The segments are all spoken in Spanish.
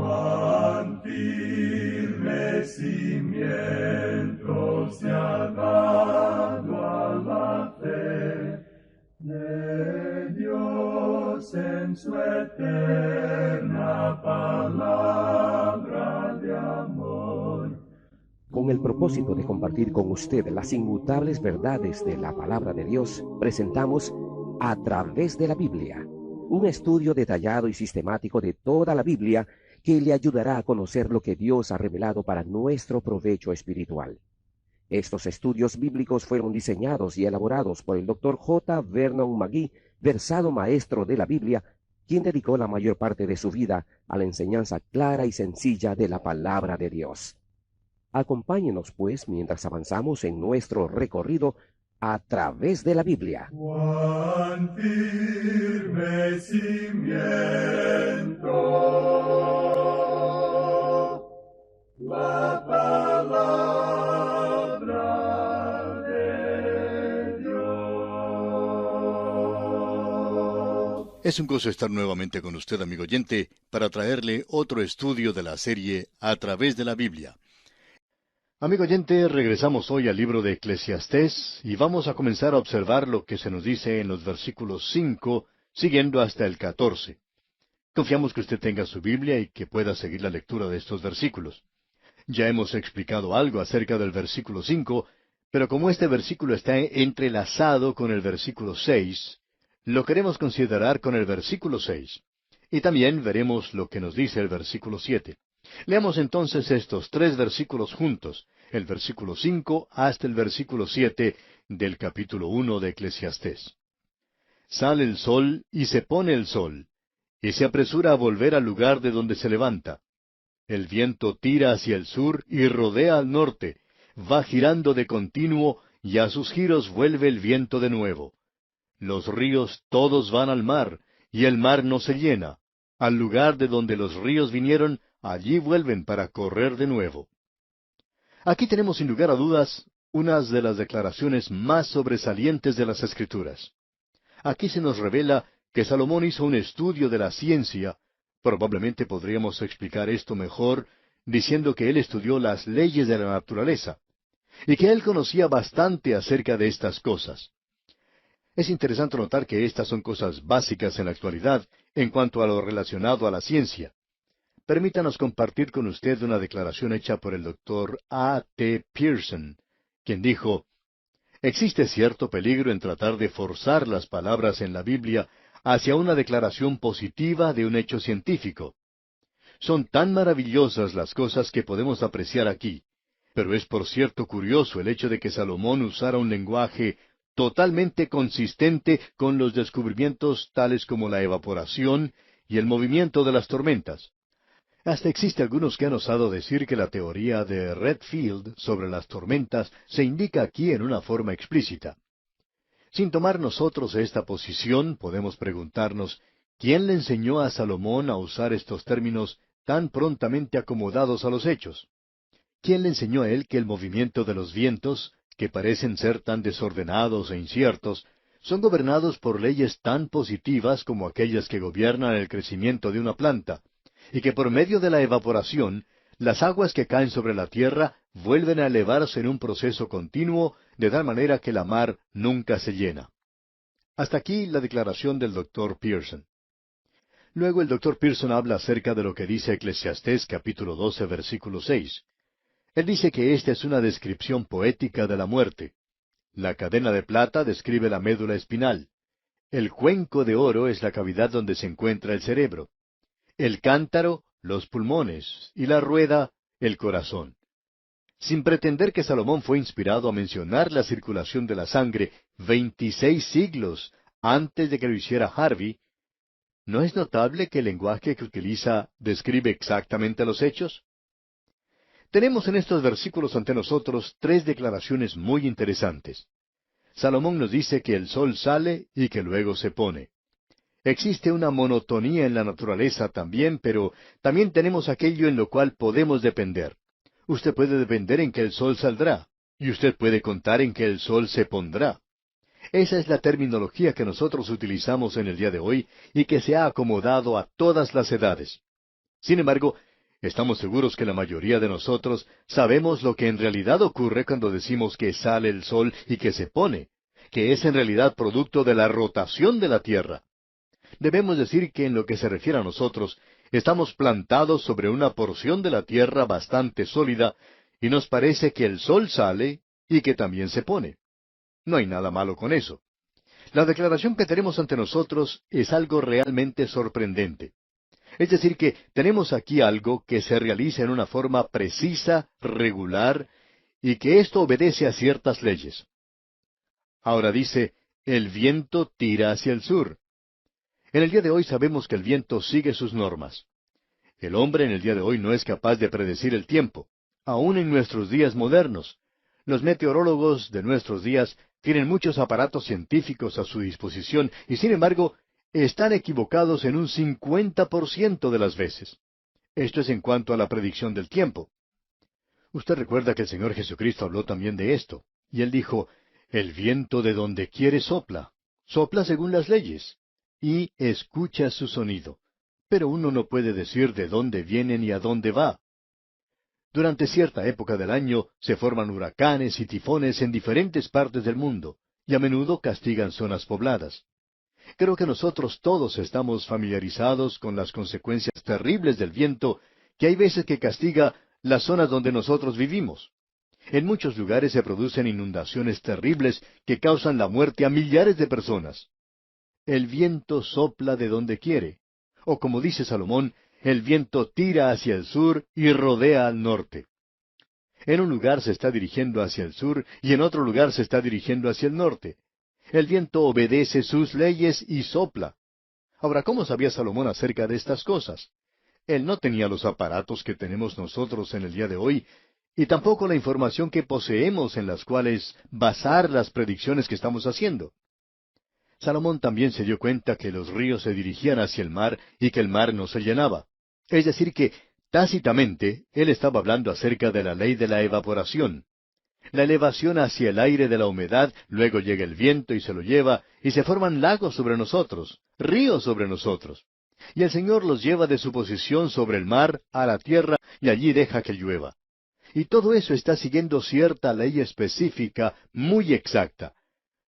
cuán firme cimiento se ha dado a la fe de Dios en su eterna palabra de amor. Con el propósito de compartir con usted las inmutables verdades de la palabra de Dios, presentamos A través de la Biblia, un estudio detallado y sistemático de toda la Biblia que le ayudará a conocer lo que Dios ha revelado para nuestro provecho espiritual. Estos estudios bíblicos fueron diseñados y elaborados por el Dr. J. Vernon McGee, versado maestro de la Biblia, quien dedicó la mayor parte de su vida a la enseñanza clara y sencilla de la palabra de Dios. Acompáñenos, pues, mientras avanzamos en nuestro recorrido a través de la Biblia. Cuán firme cimiento la palabra de Dios. Es un gozo estar nuevamente con usted, amigo oyente, para traerle otro estudio de la serie A través de la Biblia. Amigo oyente, regresamos hoy al libro de Eclesiastés y vamos a comenzar a observar lo que se nos dice en los versículos 5, siguiendo hasta el 14. Confiamos que usted tenga su Biblia y que pueda seguir la lectura de estos versículos. Ya hemos explicado algo acerca del versículo 5, pero como este versículo está entrelazado con el versículo 6, lo queremos considerar con el versículo 6. Y también veremos lo que nos dice el versículo 7. Leamos entonces estos tres versículos juntos, el versículo 5 hasta el versículo 7 del capítulo 1 de Eclesiastés. Sale el sol y se pone el sol, y se apresura a volver al lugar de donde se levanta. El viento tira hacia el sur y rodea al norte, va girando de continuo, y a sus giros vuelve el viento de nuevo. Los ríos todos van al mar, y el mar no se llena. Al lugar de donde los ríos vinieron, allí vuelven para correr de nuevo. Aquí tenemos sin lugar a dudas unas de las declaraciones más sobresalientes de las Escrituras. Aquí se nos revela que Salomón hizo un estudio de la ciencia. Probablemente podríamos explicar esto mejor diciendo que él estudió las leyes de la naturaleza, y que él conocía bastante acerca de estas cosas. Es interesante notar que estas son cosas básicas en la actualidad en cuanto a lo relacionado a la ciencia. Permítanos compartir con usted una declaración hecha por el doctor A. T. Pierson, quien dijo: existe cierto peligro en tratar de forzar las palabras en la Biblia hacia una declaración positiva de un hecho científico. Son tan maravillosas las cosas que podemos apreciar aquí, pero es por cierto curioso el hecho de que Salomón usara un lenguaje totalmente consistente con los descubrimientos tales como la evaporación y el movimiento de las tormentas. Hasta existe algunos que han osado decir que la teoría de Redfield sobre las tormentas se indica aquí en una forma explícita. Sin tomar nosotros esta posición, podemos preguntarnos, ¿quién le enseñó a Salomón a usar estos términos tan prontamente acomodados a los hechos? ¿Quién le enseñó a él que el movimiento de los vientos, que parecen ser tan desordenados e inciertos, son gobernados por leyes tan positivas como aquellas que gobiernan el crecimiento de una planta, y que por medio de la evaporación, las aguas que caen sobre la tierra vuelven a elevarse en un proceso continuo, de tal manera que la mar nunca se llena? Hasta aquí la declaración del Dr. Pierson. Luego el Dr. Pierson habla acerca de lo que dice Eclesiastés capítulo 12, versículo 6. Él dice que esta es una descripción poética de la muerte. La cadena de plata describe la médula espinal. El cuenco de oro es la cavidad donde se encuentra el cerebro. El cántaro, los pulmones, y la rueda, el corazón. Sin pretender que Salomón fue inspirado a mencionar la circulación de la sangre 26 siglos antes de que lo hiciera Harvey, ¿no es notable que el lenguaje que utiliza describe exactamente los hechos? Tenemos en estos versículos ante nosotros tres declaraciones muy interesantes. Salomón nos dice que el sol sale y que luego se pone. Existe una monotonía en la naturaleza también, pero también tenemos aquello en lo cual podemos depender. Usted puede depender en que el sol saldrá, y usted puede contar en que el sol se pondrá. Esa es la terminología que nosotros utilizamos en el día de hoy y que se ha acomodado a todas las edades. Sin embargo, Estamos seguros que la mayoría de nosotros sabemos lo que en realidad ocurre cuando decimos que sale el sol y que se pone, que es en realidad producto de la rotación de la Tierra. Debemos decir que en lo que se refiere a nosotros, estamos plantados sobre una porción de la Tierra bastante sólida, y nos parece que el sol sale y que también se pone. No hay nada malo con eso. La declaración que tenemos ante nosotros es algo realmente sorprendente. Es decir, que tenemos aquí algo que se realiza en una forma precisa, regular, y que esto obedece a ciertas leyes. Ahora dice, el viento tira hacia el sur. En el día de hoy sabemos que el viento sigue sus normas. El hombre en el día de hoy no es capaz de predecir el tiempo, aún en nuestros días modernos. Los meteorólogos de nuestros días tienen muchos aparatos científicos a su disposición y, sin embargo, están equivocados en un 50% de las veces. Esto es en cuanto a la predicción del tiempo. Usted recuerda que el Señor Jesucristo habló también de esto, y Él dijo, el viento de donde quiere sopla, sopla según las leyes, y escucha su sonido, pero uno no puede decir de dónde viene ni a dónde va. Durante cierta época del año se forman huracanes y tifones en diferentes partes del mundo, y a menudo castigan zonas pobladas. Creo que nosotros todos estamos familiarizados con las consecuencias terribles del viento, que hay veces que castiga las zonas donde nosotros vivimos. En muchos lugares se producen inundaciones terribles que causan la muerte a millares de personas. El viento sopla de donde quiere, o como dice Salomón, el viento tira hacia el sur y rodea al norte. En un lugar se está dirigiendo hacia el sur y en otro lugar se está dirigiendo hacia el norte. El viento obedece sus leyes y sopla. Ahora, ¿cómo sabía Salomón acerca de estas cosas? Él no tenía los aparatos que tenemos nosotros en el día de hoy, y tampoco la información que poseemos en las cuales basar las predicciones que estamos haciendo. Salomón también se dio cuenta que los ríos se dirigían hacia el mar y que el mar no se llenaba. Es decir, que tácitamente él estaba hablando acerca de la ley de la evaporación. La elevación hacia el aire de la humedad, luego llega el viento y se lo lleva, y se forman lagos sobre nosotros, ríos sobre nosotros. Y el Señor los lleva de su posición sobre el mar a la tierra, y allí deja que llueva. Y todo eso está siguiendo cierta ley específica, muy exacta.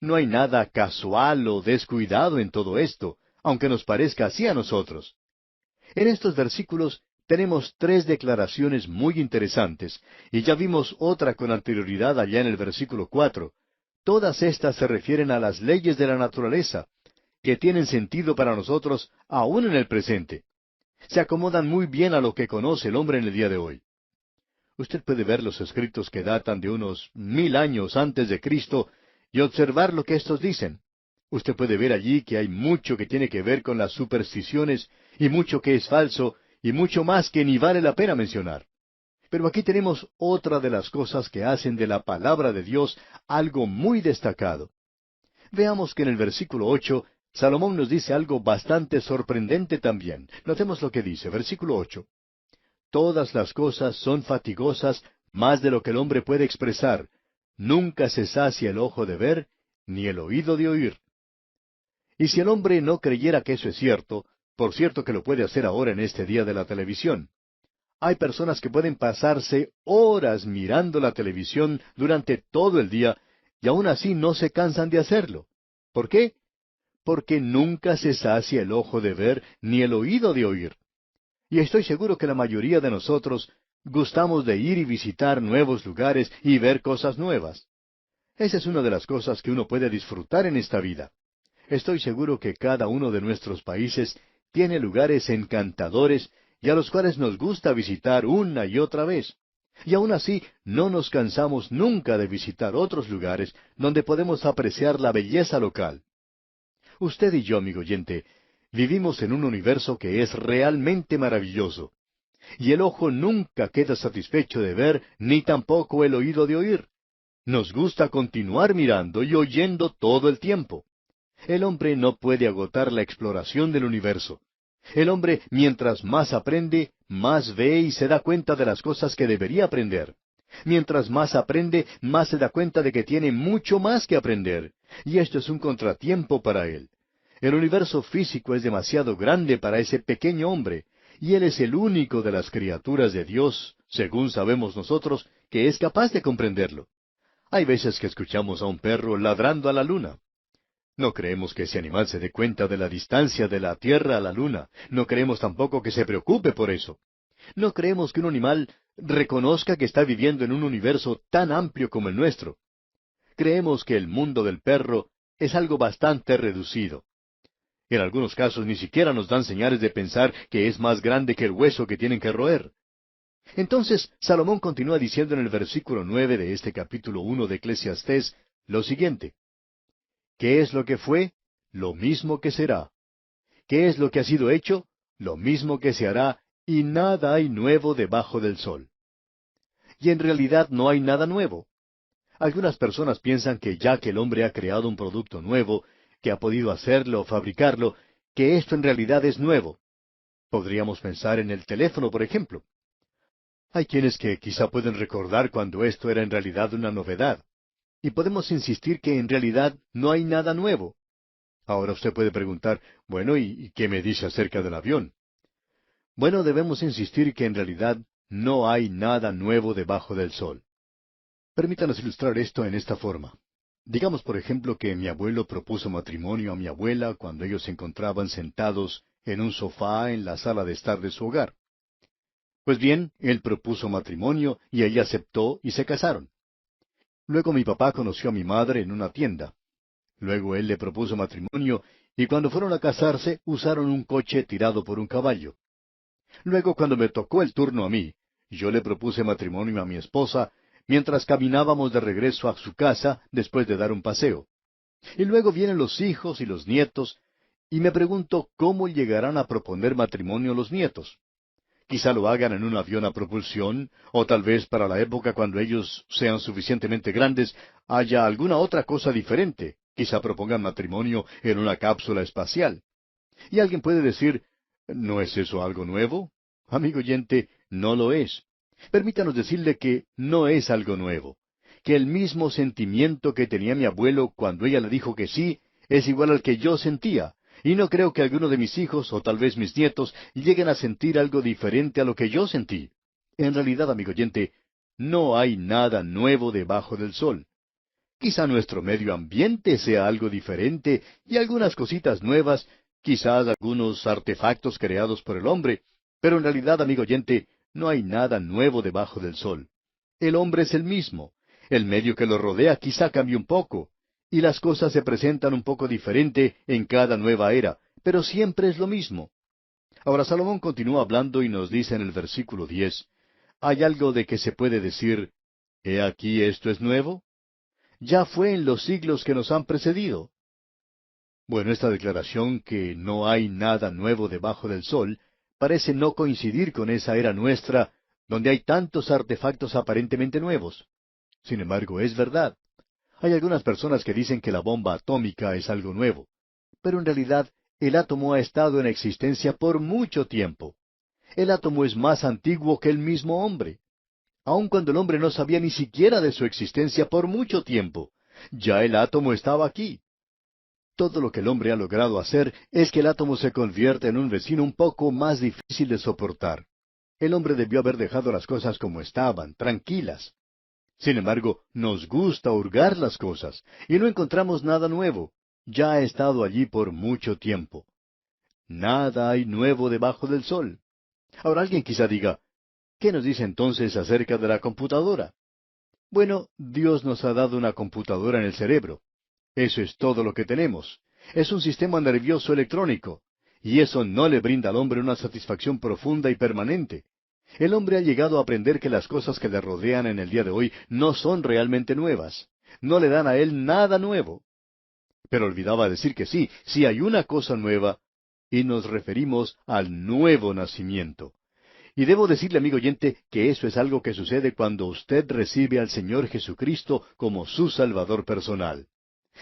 No hay nada casual o descuidado en todo esto, aunque nos parezca así a nosotros. En estos versículos tenemos tres declaraciones muy interesantes, y ya vimos otra con anterioridad allá en el versículo 4. Todas estas se refieren a las leyes de la naturaleza, que tienen sentido para nosotros aún en el presente. Se acomodan muy bien a lo que conoce el hombre en el día de hoy. Usted puede ver los escritos que datan de unos 1000 años antes de Cristo y observar lo que estos dicen. Usted puede ver allí que hay mucho que tiene que ver con las supersticiones y mucho que es falso y mucho más que ni vale la pena mencionar. Pero aquí tenemos otra de las cosas que hacen de la palabra de Dios algo muy destacado. Veamos que en el versículo 8, Salomón nos dice algo bastante sorprendente también. Notemos lo que dice, versículo 8. Todas las cosas son fatigosas más de lo que el hombre puede expresar. Nunca se sacia el ojo de ver, ni el oído de oír. Y si el hombre no creyera que eso es cierto, por cierto que lo puede hacer ahora en este día de la televisión. Hay personas que pueden pasarse horas mirando la televisión durante todo el día, y aún así no se cansan de hacerlo. ¿Por qué? Porque nunca se sacia el ojo de ver, ni el oído de oír. Y estoy seguro que la mayoría de nosotros gustamos de ir y visitar nuevos lugares y ver cosas nuevas. Esa es una de las cosas que uno puede disfrutar en esta vida. Estoy seguro que cada uno de nuestros países tiene lugares encantadores y a los cuales nos gusta visitar una y otra vez. Y aún así no nos cansamos nunca de visitar otros lugares donde podemos apreciar la belleza local. Usted y yo, amigo oyente, vivimos en un universo que es realmente maravilloso. Y el ojo nunca queda satisfecho de ver, ni tampoco el oído de oír. Nos gusta continuar mirando y oyendo todo el tiempo. El hombre no puede agotar la exploración del universo. El hombre, mientras más aprende, más ve y se da cuenta de las cosas que debería aprender. Mientras más aprende, más se da cuenta de que tiene mucho más que aprender. Y esto es un contratiempo para él. El universo físico es demasiado grande para ese pequeño hombre, y Él es el único de las criaturas de Dios, según sabemos nosotros, que es capaz de comprenderlo. Hay veces que escuchamos a un perro ladrando a la luna. No creemos que ese animal se dé cuenta de la distancia de la Tierra a la luna. No creemos tampoco que se preocupe por eso. No creemos que un animal reconozca que está viviendo en un universo tan amplio como el nuestro. Creemos que el mundo del perro es algo bastante reducido. En algunos casos ni siquiera nos dan señales de pensar que es más grande que el hueso que tienen que roer. Entonces, Salomón continúa diciendo en el versículo 9 de este capítulo 1 de Eclesiastés lo siguiente: ¿Qué es lo que fue? Lo mismo que será. ¿Qué es lo que ha sido hecho? Lo mismo que se hará, y nada hay nuevo debajo del sol. Y en realidad no hay nada nuevo. Algunas personas piensan que ya que el hombre ha creado un producto nuevo, que ha podido hacerlo o fabricarlo, que esto en realidad es nuevo. Podríamos pensar en el teléfono, por ejemplo. Hay quienes que quizá pueden recordar cuando esto era en realidad una novedad. Y podemos insistir que en realidad no hay nada nuevo. Ahora usted puede preguntar, bueno, ¿y qué me dice acerca del avión? Bueno, debemos insistir que en realidad no hay nada nuevo debajo del sol. Permítanos ilustrar esto en esta forma. Digamos, por ejemplo, que mi abuelo propuso matrimonio a mi abuela cuando ellos se encontraban sentados en un sofá en la sala de estar de su hogar. Pues bien, él propuso matrimonio y ella aceptó y se casaron. Luego mi papá conoció a mi madre en una tienda. Luego él le propuso matrimonio y cuando fueron a casarse usaron un coche tirado por un caballo. Luego cuando me tocó el turno a mí, yo le propuse matrimonio a mi esposa mientras caminábamos de regreso a su casa después de dar un paseo. Y luego vienen los hijos y los nietos, y me pregunto cómo llegarán a proponer matrimonio los nietos. Quizá lo hagan en un avión a propulsión, o tal vez para la época cuando ellos sean suficientemente grandes haya alguna otra cosa diferente. Quizá propongan matrimonio en una cápsula espacial. Y alguien puede decir, ¿no es eso algo nuevo? Amigo oyente, no lo es. Permítanos decirle que no es algo nuevo, que el mismo sentimiento que tenía mi abuelo cuando ella le dijo que sí, es igual al que yo sentía, y no creo que alguno de mis hijos, o tal vez mis nietos, lleguen a sentir algo diferente a lo que yo sentí. En realidad, amigo oyente, no hay nada nuevo debajo del sol. Quizá nuestro medio ambiente sea algo diferente y algunas cositas nuevas, quizás algunos artefactos creados por el hombre, pero en realidad, amigo oyente, no hay nada nuevo debajo del sol. El hombre es el mismo. El medio que lo rodea quizá cambie un poco, y las cosas se presentan un poco diferente en cada nueva era, pero siempre es lo mismo. Ahora Salomón continúa hablando y nos dice en el versículo 10, ¿hay algo de que se puede decir, he aquí esto es nuevo? Ya fue en los siglos que nos han precedido. Bueno, esta declaración que no hay nada nuevo debajo del sol parece no coincidir con esa era nuestra, donde hay tantos artefactos aparentemente nuevos. Sin embargo, es verdad. Hay algunas personas que dicen que la bomba atómica es algo nuevo, pero en realidad el átomo ha estado en existencia por mucho tiempo. El átomo es más antiguo que el mismo hombre. Aun cuando el hombre no sabía ni siquiera de su existencia por mucho tiempo, ya el átomo estaba aquí. Todo lo que el hombre ha logrado hacer es que el átomo se convierta en un vecino un poco más difícil de soportar. El hombre debió haber dejado las cosas como estaban, tranquilas. Sin embargo, nos gusta hurgar las cosas, y no encontramos nada nuevo. Ya ha estado allí por mucho tiempo. Nada hay nuevo debajo del sol. Ahora alguien quizá diga, ¿qué nos dice entonces acerca de la computadora? Bueno, Dios nos ha dado una computadora en el cerebro. Eso es todo lo que tenemos. Es un sistema nervioso electrónico, y eso no le brinda al hombre una satisfacción profunda y permanente. El hombre ha llegado a aprender que las cosas que le rodean en el día de hoy no son realmente nuevas. No le dan a él nada nuevo. Pero olvidaba decir que sí, sí hay una cosa nueva, y nos referimos al nuevo nacimiento. Y debo decirle, amigo oyente, que eso es algo que sucede cuando usted recibe al Señor Jesucristo como su Salvador personal.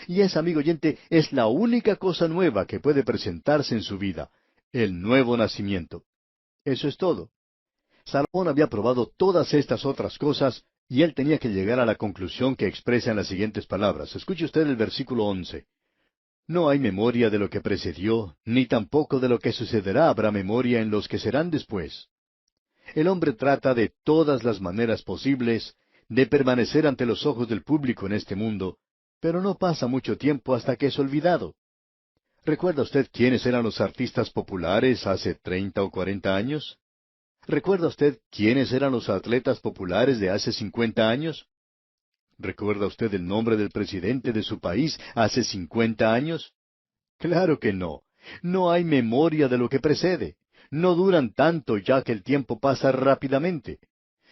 Y esa, amigo oyente, es la única cosa nueva que puede presentarse en su vida, el nuevo nacimiento. Eso es todo. Salomón había probado todas estas otras cosas, y él tenía que llegar a la conclusión que expresa en las siguientes palabras. Escuche usted el versículo 11. No hay memoria de lo que precedió, ni tampoco de lo que sucederá habrá memoria en los que serán después. El hombre trata de todas las maneras posibles de permanecer ante los ojos del público en este mundo, pero no pasa mucho tiempo hasta que es olvidado. ¿Recuerda usted quiénes eran los artistas populares hace 30 o 40 años? ¿Recuerda usted quiénes eran los atletas populares de hace 50 años? ¿Recuerda usted el nombre del presidente de su país hace 50 años? Claro que no. No hay memoria de lo que precede. No duran tanto ya que el tiempo pasa rápidamente.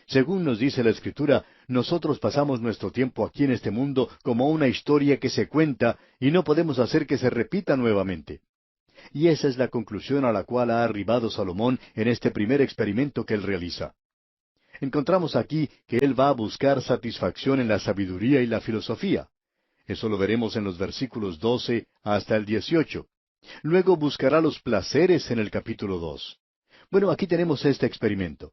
Según nos dice la Escritura, nosotros pasamos nuestro tiempo aquí en este mundo como una historia que se cuenta y no podemos hacer que se repita nuevamente. Y esa es la conclusión a la cual ha arribado Salomón en este primer experimento que él realiza. Encontramos aquí que él va a buscar satisfacción en la sabiduría y la filosofía. Eso lo veremos en los versículos 12 hasta el 18. Luego buscará los placeres en el capítulo 2. Bueno, aquí tenemos este experimento.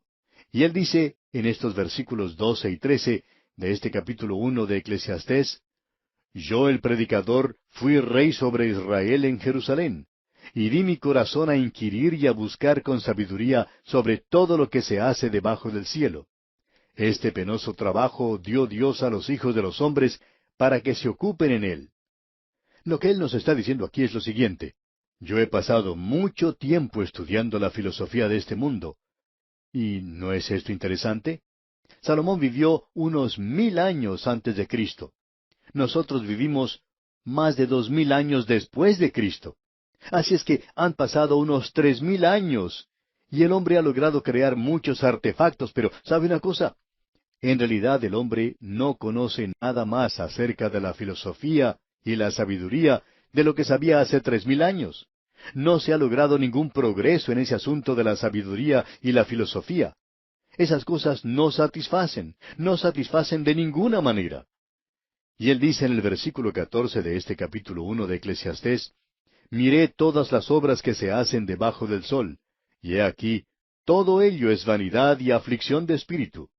Y él dice en estos versículos 12 y 13 de este capítulo 1 de Eclesiastés: Yo, el predicador, fui rey sobre Israel en Jerusalén, y di mi corazón a inquirir y a buscar con sabiduría sobre todo lo que se hace debajo del cielo. Este penoso trabajo dio Dios a los hijos de los hombres para que se ocupen en él. Lo que él nos está diciendo aquí es lo siguiente: yo he pasado mucho tiempo estudiando la filosofía de este mundo. ¿Y no es esto interesante? Salomón vivió unos 1000 años antes de Cristo. Nosotros vivimos más de 2000 años después de Cristo. Así es que han pasado unos 3000 años. Y el hombre ha logrado crear muchos artefactos, pero ¿sabe una cosa? En realidad el hombre no conoce nada más acerca de la filosofía y la sabiduría de lo que sabía hace 3000 años. No se ha logrado ningún progreso en ese asunto de la sabiduría y la filosofía. Esas cosas no satisfacen de ninguna manera. Y él dice en el versículo 14 de este capítulo 1 de Eclesiastés: Miré todas las obras que se hacen debajo del sol, y he aquí, todo ello es vanidad y aflicción de espíritu.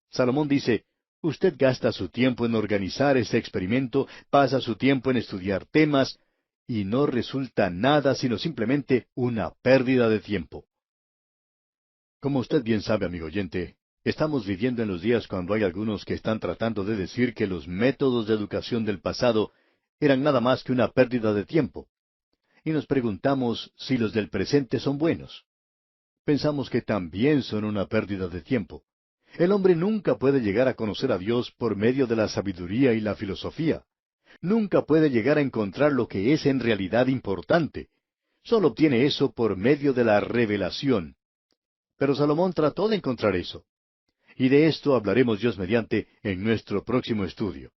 Salomón dice: usted gasta su tiempo en organizar este experimento, pasa su tiempo en estudiar temas, y no resulta nada sino simplemente una pérdida de tiempo. Como usted bien sabe, amigo oyente, estamos viviendo en los días cuando hay algunos que están tratando de decir que los métodos de educación del pasado eran nada más que una pérdida de tiempo. Y nos preguntamos si los del presente son buenos. Pensamos que también son una pérdida de tiempo. El hombre nunca puede llegar a conocer a Dios por medio de la sabiduría y la filosofía. Nunca puede llegar a encontrar lo que es en realidad importante. Solo obtiene eso por medio de la revelación. Pero Salomón trató de encontrar eso. Y de esto hablaremos Dios mediante en nuestro próximo estudio.